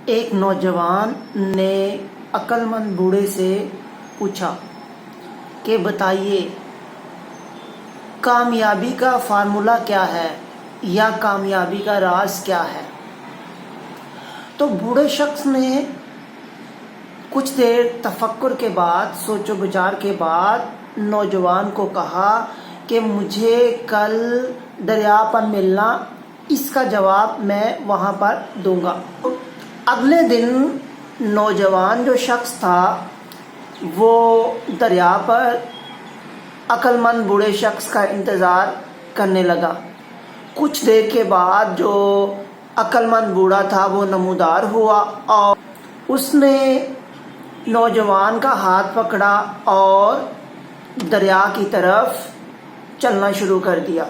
ایک نوجوان نے عقل مند بوڑھے سے پوچھا کہ بتائیے کامیابی کا فارمولہ کیا ہے یا کامیابی کا راز کیا ہے؟ تو بوڑھے شخص نے کچھ دیر تفکر کے بعد، سوچ و بچار کے بعد نوجوان کو کہا کہ مجھے کل دریا پر ملنا، اس کا جواب میں وہاں پر دوں گا۔ اگلے دن نوجوان جو شخص تھا وہ دریا پر عقل مند بوڑھے شخص کا انتظار کرنے لگا۔ کچھ دیر کے بعد جو عقل مند بوڑھا تھا وہ نمودار ہوا اور اس نے نوجوان کا ہاتھ پکڑا اور دریا کی طرف چلنا شروع کر دیا۔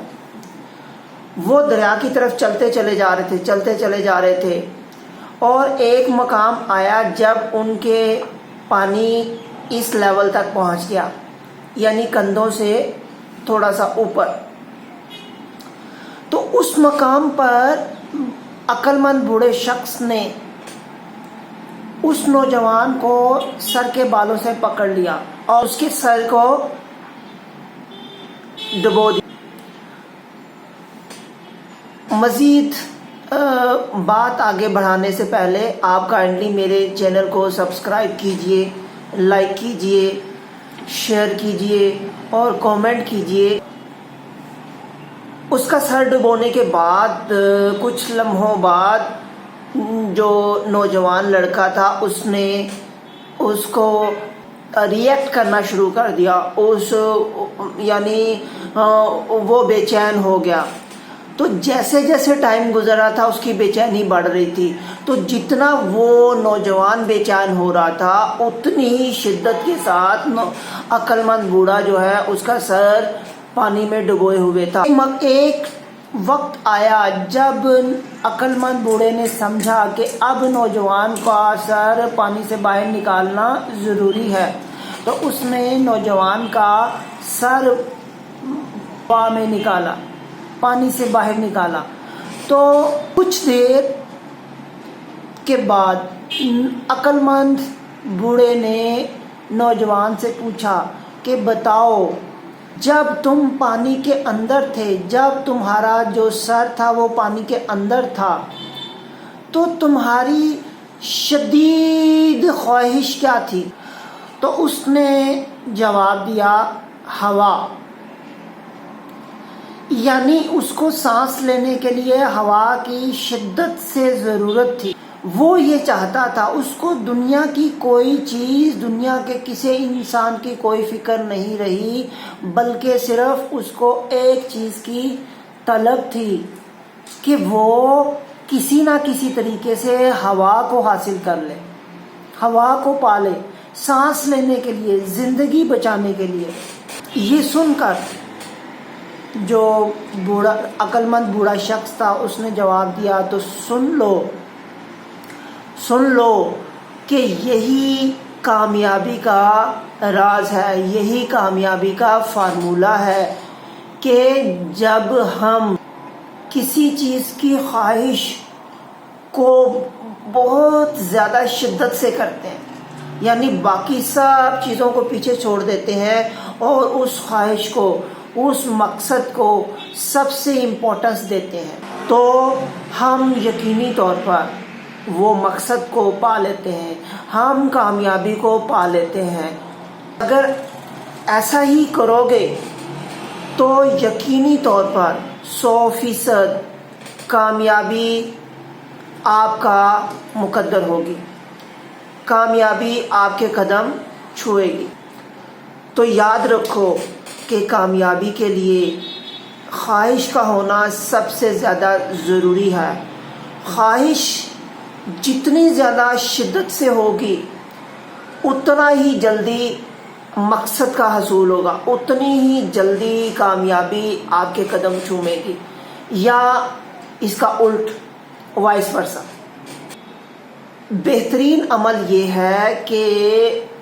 وہ دریا کی طرف چلتے چلے جا رہے تھے اور ایک مقام آیا جب ان کے پانی اس لیول تک پہنچ گیا، یعنی کندھوں سے تھوڑا سا اوپر۔ تو اس مقام پر عقل مند بوڑھے شخص نے اس نوجوان کو سر کے بالوں سے پکڑ لیا اور اس کے سر کو ڈبو دیا۔ مزید بات آگے بڑھانے سے پہلے آپ کائنڈلی میرے چینل کو سبسکرائب کیجئے، لائک کیجئے، شیئر کیجئے اور کامنٹ کیجئے۔ اس کا سر ڈبونے کے بعد کچھ لمحوں بعد جو نوجوان لڑکا تھا اس نے اس کو ریئیکٹ کرنا شروع کر دیا، یعنی وہ بے چین ہو گیا۔ تو جیسے جیسے ٹائم گزر رہا تھا اس کی بے چینی بڑھ رہی تھی، تو جتنا وہ نوجوان بے چین ہو رہا تھا اتنی ہی شدت کے ساتھ عقل مند بوڑھا جو ہے اس کا سر پانی میں ڈبوئے ہوئے تھا۔ ایک وقت آیا جب عقل مند بوڑھے نے سمجھا کہ اب نوجوان کا سر پانی سے باہر نکالنا ضروری ہے، تو اس نے نوجوان کا سر پانی سے باہر نکالا۔ تو کچھ دیر کے بعد عقل مند بوڑھے نے نوجوان سے پوچھا کہ بتاؤ جب تم پانی کے اندر تھے، جب تمہارا جو سر تھا وہ پانی کے اندر تھا، تو تمہاری شدید خواہش کیا تھی؟ تو اس نے جواب دیا ہوا، یعنی اس کو سانس لینے کے لیے ہوا کی شدت سے ضرورت تھی۔ وہ یہ چاہتا تھا، اس کو دنیا کی کوئی چیز، دنیا کے کسی انسان کی کوئی فکر نہیں رہی، بلکہ صرف اس کو ایک چیز کی طلب تھی کہ وہ کسی نہ کسی طریقے سے ہوا کو حاصل کر لے، ہوا کو پالے، سانس لینے کے لیے، زندگی بچانے کے لیے۔ یہ سن کر جو عقل مند بوڑھا شخص تھا اس نے جواب دیا تو سن لو کہ یہی کامیابی کا راز ہے، یہی کامیابی کا فارمولہ ہے کہ جب ہم کسی چیز کی خواہش کو بہت زیادہ شدت سے کرتے ہیں، یعنی باقی سب چیزوں کو پیچھے چھوڑ دیتے ہیں اور اس خواہش کو، اس مقصد کو سب سے امپورٹنس دیتے ہیں، تو ہم یقینی طور پر وہ مقصد کو پا لیتے ہیں، ہم کامیابی کو پا لیتے ہیں۔ اگر ایسا ہی کرو گے تو یقینی طور پر 100% کامیابی آپ کا مقدر ہوگی، کامیابی آپ کے قدم چھوئے گی۔ تو یاد رکھو کہ کامیابی کے لیے خواہش کا ہونا سب سے زیادہ ضروری ہے۔ خواہش جتنی زیادہ شدت سے ہوگی اتنا ہی جلدی مقصد کا حصول ہوگا، اتنی ہی جلدی کامیابی آپ کے قدم چومے گی، یا اس کا الٹ، وائس ورسا۔ بہترین عمل یہ ہے کہ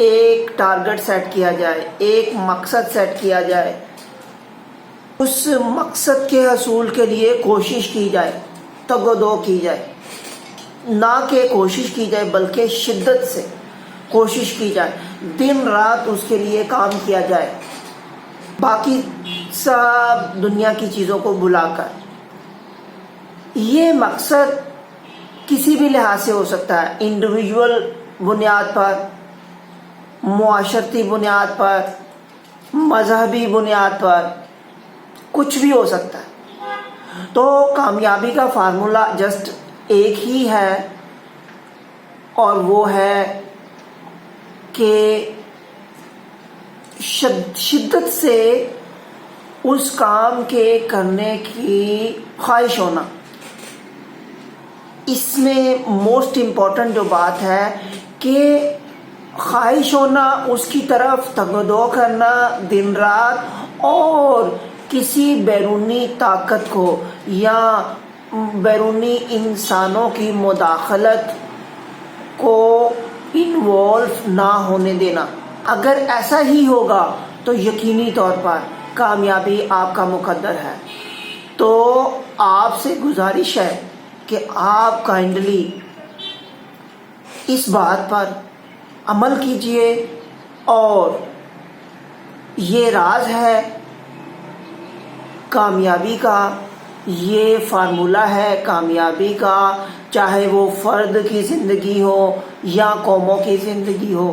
ایک ٹارگٹ سیٹ کیا جائے، ایک مقصد سیٹ کیا جائے، اس مقصد کے حصول کے لیے کوشش کی جائے، تگ و دو کی جائے۔ نہ کہ کوشش کی جائے بلکہ شدت سے کوشش کی جائے، دن رات اس کے لیے کام کیا جائے، باقی سب دنیا کی چیزوں کو بھلا کر۔ یہ مقصد کسی بھی لحاظ سے ہو سکتا ہے، انڈیویجول بنیاد پر، معاشرتی بنیاد پر، مذہبی بنیاد پر، کچھ بھی ہو سکتا ہے۔ تو کامیابی کا فارمولہ جسٹ ایک ہی ہے، اور وہ ہے کہ شدت سے اس کام کے کرنے کی خواہش ہونا۔ اس میں موسٹ امپورٹنٹ جو بات ہے کہ خواہش ہونا، اس کی طرف تگ و دو کرنا دن رات، اور کسی بیرونی طاقت کو یا بیرونی انسانوں کی مداخلت کو انوالو نہ ہونے دینا۔ اگر ایسا ہی ہوگا تو یقینی طور پر کامیابی آپ کا مقدر ہے۔ تو آپ سے گزارش ہے کہ آپ کائنڈلی اس بات پر عمل کیجئے، اور یہ راز ہے کامیابی کا، یہ فارمولہ ہے کامیابی کا، چاہے وہ فرد کی زندگی ہو یا قوموں کی زندگی ہو۔